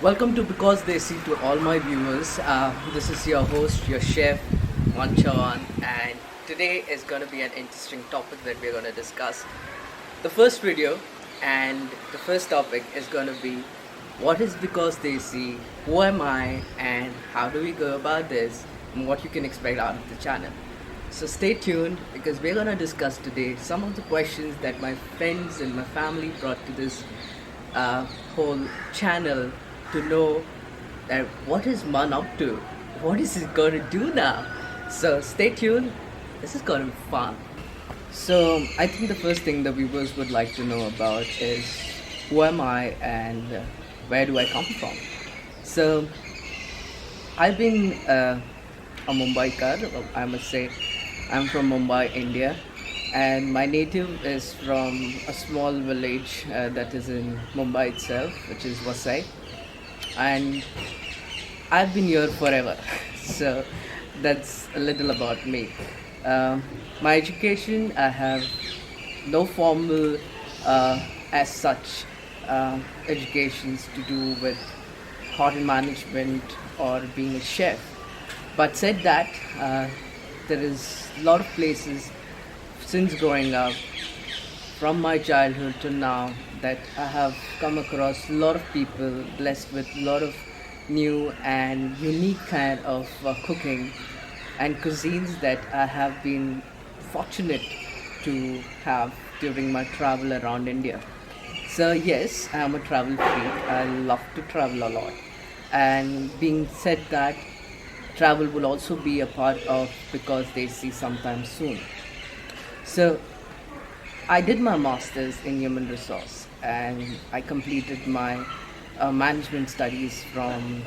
Welcome to Bcoz Desi to all my viewers. This is your host, your chef, Mann Chavan, and today is going to be an interesting topic that we're going to discuss. The first video and the first topic is going to be what is Bcoz Desi, who am I, and how do we go about this, and what you can expect out of the channel. So stay tuned because we're going to discuss today some of the questions that my friends and my family brought to this whole channel to know that what is Mann up to? What is he going to do now? So stay tuned. This is going to be fun. So I think the first thing the viewers would like to know about is who am I and where do I come from? So I've been a Mumbaikar, I must say. I'm from Mumbai, India, and my native is from a small village that is in Mumbai itself, which is Vasai, and I've been here forever. So that's a little about me. My education, I have no formal as such educations to do with hotel management or being a chef. But said that, there is a lot of places since growing up, from my childhood to now, that I have come across a lot of people blessed with a lot of new and unique kind of cooking and cuisines that I have been fortunate to have during my travel around India. So yes, I am a travel freak. I love to travel a lot. And being said that, travel will also be a part of Bcoz Desi sometime soon. So I did my master's in human resource and I completed my management studies from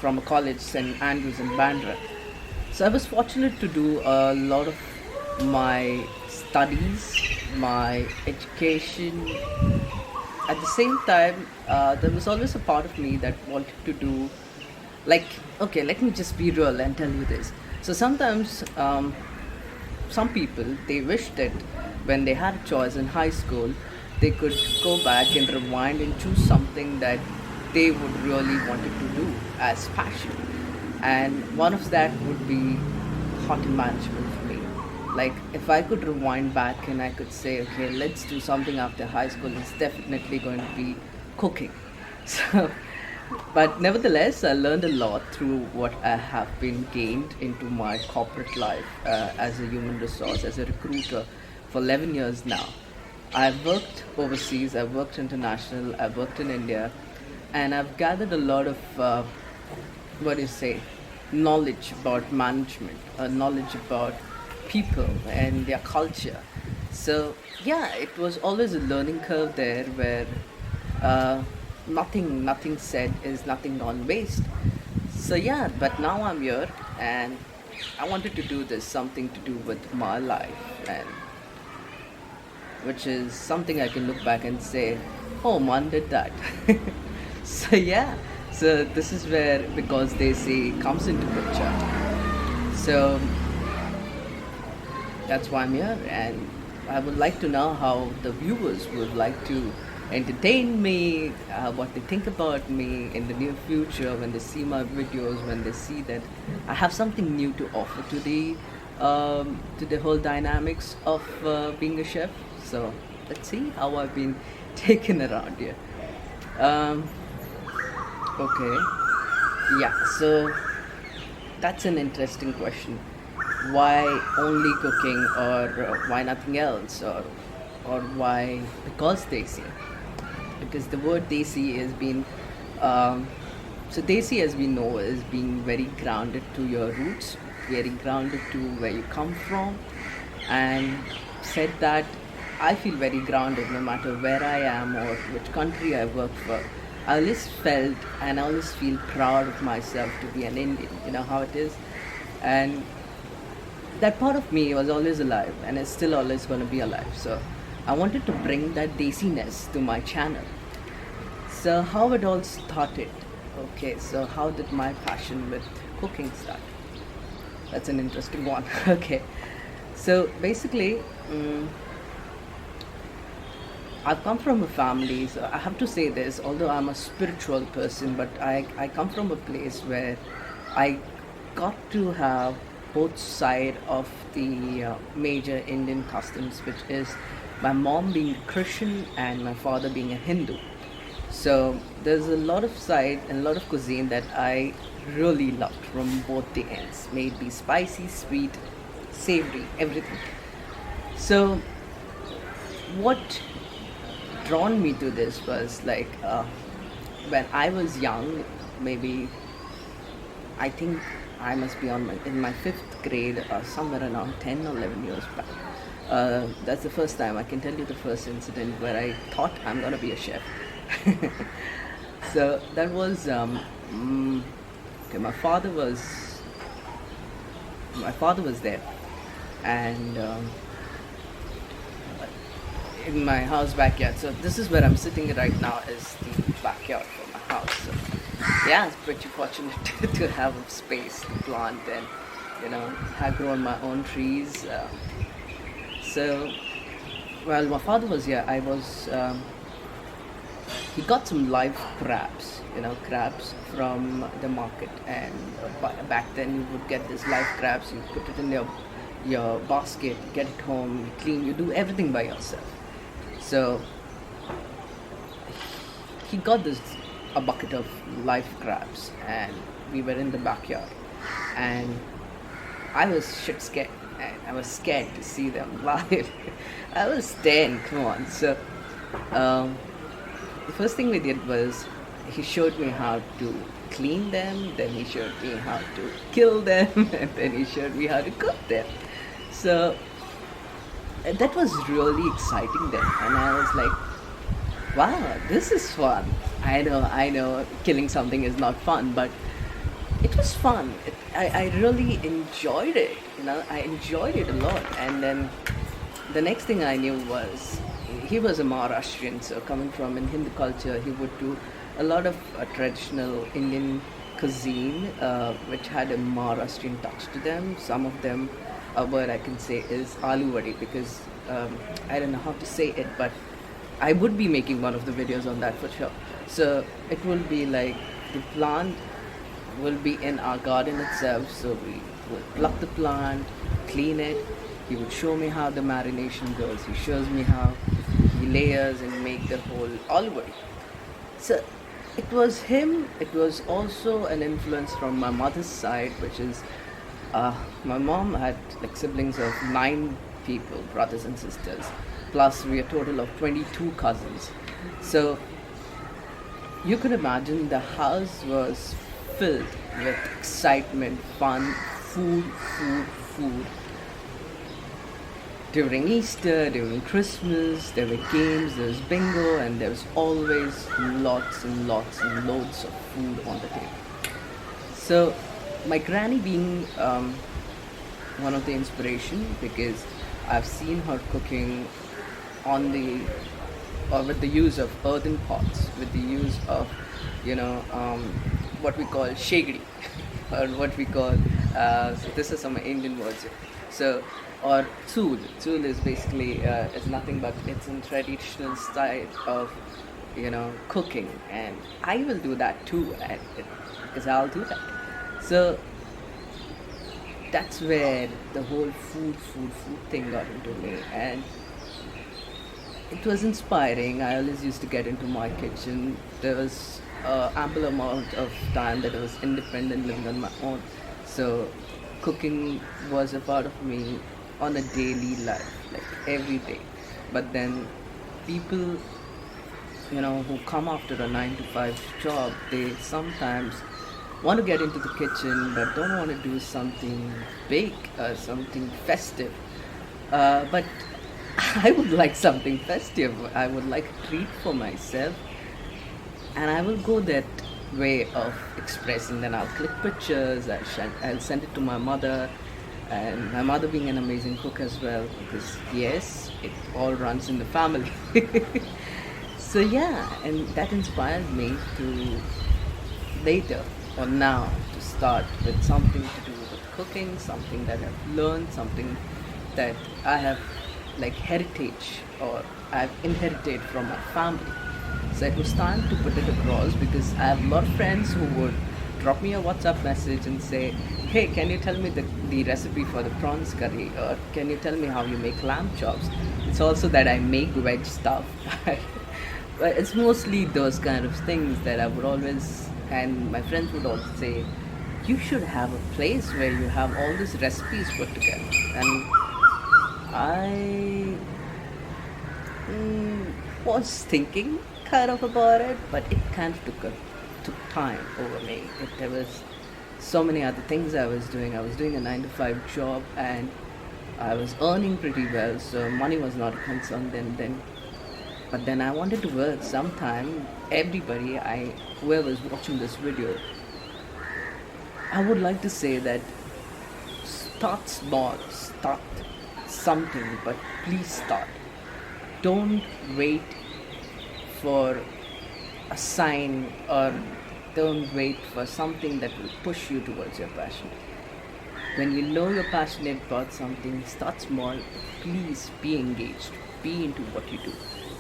a college St. Andrews in Bandra. So I was fortunate to do a lot of my studies, my education. At the same time, there was always a part of me that wanted to do, like, okay, let me just be real and tell you this. So sometimes some people, they wish that when they had a choice in high school, they could go back and rewind and choose something that they would really wanted to do as passion. And one of that would be hotel management for me. Like, if I could rewind back and I could say, okay, let's do something after high school, it's definitely going to be cooking. So but nevertheless, I learned a lot through what I have been gained into my corporate life as a human resource, as a recruiter for 11 years now. I've worked overseas, I've worked international, I've worked in India, and I've gathered a lot of, what do you say, knowledge about management, knowledge about people and their culture. So, yeah, it was always a learning curve there where uh, nothing said is nothing gone waste. So yeah, but now I'm here and I wanted to do this something to do with my life, and which is something I can look back and say, oh, man did that. So yeah, so this is where Bcoz Desi comes into picture. So that's why I'm here, and I would like to know how the viewers would like to entertain me, what they think about me in the near future when they see my videos, when they see that I have something new to offer to the whole dynamics of being a chef. So let's see how I've been taken around here. Um, okay, yeah. So that's an interesting question. Why only cooking, or why nothing else, or why Bcoz Desi? Because the word Desi has been, so Desi, as we know, is being very grounded to your roots, very grounded to where you come from, and said that I feel very grounded no matter where I am or which country I work for. I always felt and I always feel proud of myself to be an Indian. You know how it is, and that part of me was always alive and it's still always going to be alive. So I wanted to bring that desiness to my channel. So how it all started? Okay, so how did my passion with cooking start? That's an interesting one. Okay, so basically, I've come from a family, so I have to say this, although I'm a spiritual person, but I come from a place where I got to have both side of the major Indian customs, which is my mom being Christian and my father being a Hindu. So there's a lot of side and a lot of cuisine that I really loved from both the ends. May it be spicy, sweet, savory, everything. So what drawn me to this was like when I was young, maybe I think I must be in my fifth grade, somewhere around 10 or 11 years back. That's the first time I can tell you the first incident where I thought I'm gonna be a chef. So that was okay. My father was there, and in my house backyard. So this is where I'm sitting right now is the backyard for my house. So yeah, it's pretty fortunate to have a space to plant and have grown my own trees. So while my father was here, he got some live crabs, crabs from the market, and back then you would get these live crabs. You put it in your basket, get it home, you clean, you do everything by yourself. So he got a bucket of live crabs, and we were in the backyard, and I was shit scared, and I was scared to see them live. I was 10, come on. So the first thing we did was he showed me how to clean them, then he showed me how to kill them, and then he showed me how to cook them. So that was really exciting then, and I was like, wow, this is fun. I know killing something is not fun, but it was fun. I really enjoyed it, I enjoyed it a lot. And then the next thing I knew was he was a Maharashtrian, so coming from in Hindu culture, he would do a lot of traditional Indian cuisine, which had a Maharashtrian touch to them. Some of them, a word I can say is aloo vadi, because I don't know how to say it, but I would be making one of the videos on that for sure. So it will be like the plant will be in our garden itself. So we will pluck the plant, clean it. He would show me how the marination goes. He shows me how he layers and make the whole aloo vadi. So it was him. It was also an influence from my mother's side, which is my mom had like siblings of 9 people, brothers and sisters. Plus we are a total of 22 cousins. So you could imagine the house was filled with excitement, fun, food. During Easter, during Christmas, there were games, there was bingo, and there was always lots and lots and loads of food on the table. So my granny being one of the inspiration, because I've seen her cooking with the use of earthen pots, with the use of what we call shagri, or what we call so this is some Indian words. So or chul. Chul is basically it's nothing but it's in traditional style of cooking, and I will do that too, because I'll do that. So that's where the whole food thing got into me, and it was inspiring. I always used to get into my kitchen. There was ample amount of time that I was independent, living on my own. So cooking was a part of me on a daily life, like every day. But then people, who come after a 9 to 5 job, they sometimes want to get into the kitchen but don't want to do something big, something festive. But I would like something festive. I would like a treat for myself, and I will go that way of expressing. Then I'll click pictures. I'll send it to my mother, and my mother being an amazing cook as well, because yes, it all runs in the family. So yeah, and that inspired me to later or now to start with something to do with cooking, something that I've learned, something that I have like heritage, or I've inherited from my family. So it was time to put it across, because I have a lot of friends who would drop me a WhatsApp message and say, hey, can you tell me the recipe for the prawns curry, or can you tell me how you make lamb chops? It's also that I make veg stuff. But it's mostly those kind of things that I would always, and my friends would also say, you should have a place where you have all these recipes put together. And I was thinking kind of about it, but it kind of took time over me. There was so many other things I was doing. I was doing a 9 to 5 job, and I was earning pretty well, so money was not a concern then. But then I wanted to work sometime. Everybody, whoever's watching this video, I would like to say that start small, start something, but please start. Don't wait for a sign, or don't wait for something that will push you towards your passion. When you know you're passionate about something, start small. Please be engaged. Be into what you do.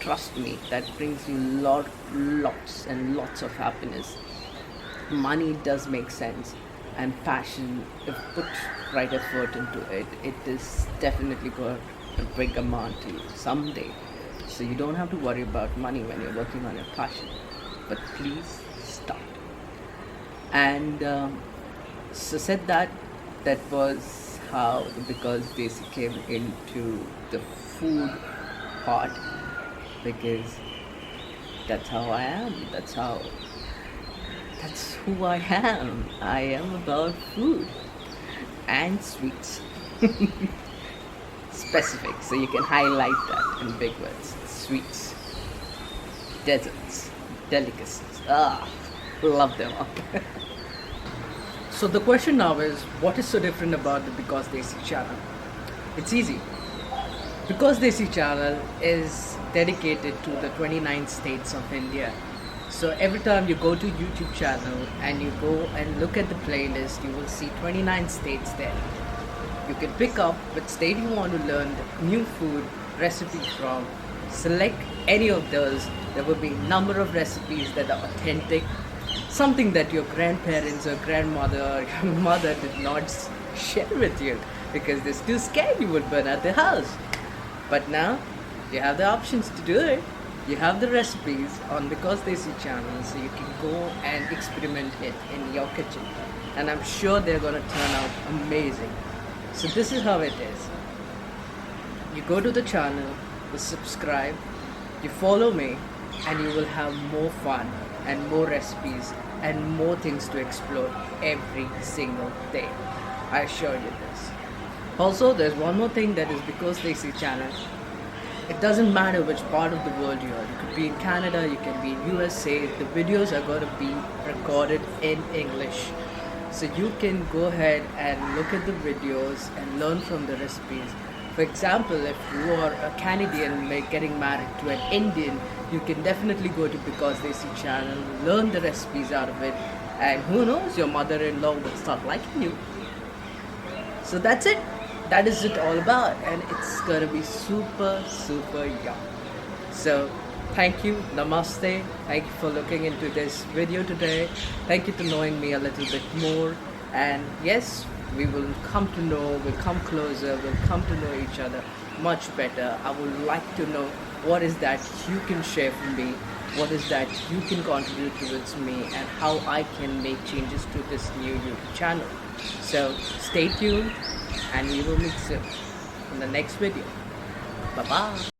Trust me, that brings you lots and lots of happiness. Money does make sense, and passion, if put right effort into it, it is definitely going to bring amount to you someday. So you don't have to worry about money when you're working on your passion. But please start. And so said that was how the Bcoz Desi came into the food part, because that's how I am. That's who I am. I am about food and sweets. Specific, so you can highlight that in big words. Sweets, desserts, delicacies. Love them all. So the question now is, what is so different about the Bcoz Desi channel? It's easy. Bcoz Desi channel is dedicated to the 29 states of India. So every time you go to YouTube channel and you go and look at the playlist, you will see 29 states there. You can pick up which state you want to learn the new food recipes from. Select any of those. There will be a number of recipes that are authentic, something that your grandparents or grandmother or your mother did not share with you because they're too scared you would burn out the house. But now you have the options to do it. You have the recipes on Bcoz Desi channel, so you can go and experiment it in your kitchen. And I'm sure they're going to turn out amazing. So this is how it is. You go to the channel, you subscribe, you follow me, and you will have more fun and more recipes and more things to explore every single day. I assure you this. Also, there's one more thing that is Bcoz Desi channel. It doesn't matter which part of the world you are. You could be in Canada, you can be in USA. The videos are going to be recorded in English. So you can go ahead and look at the videos and learn from the recipes. For example, if you are a Canadian getting married to an Indian, you can definitely go to Bcoz Desi channel, learn the recipes out of it, and who knows, your mother-in-law will start liking you. So that's it. That is it all about, and it's gonna be super, super yum. So thank you, namaste. Thank you for looking into this video today. Thank you for knowing me a little bit more. And yes, we will come to know, we'll come closer, we'll come to know each other much better. I would like to know what is that you can share with me, what is that you can contribute towards me, and how I can make changes to this new YouTube channel. So stay tuned, and we will meet soon in the next video. Bye bye.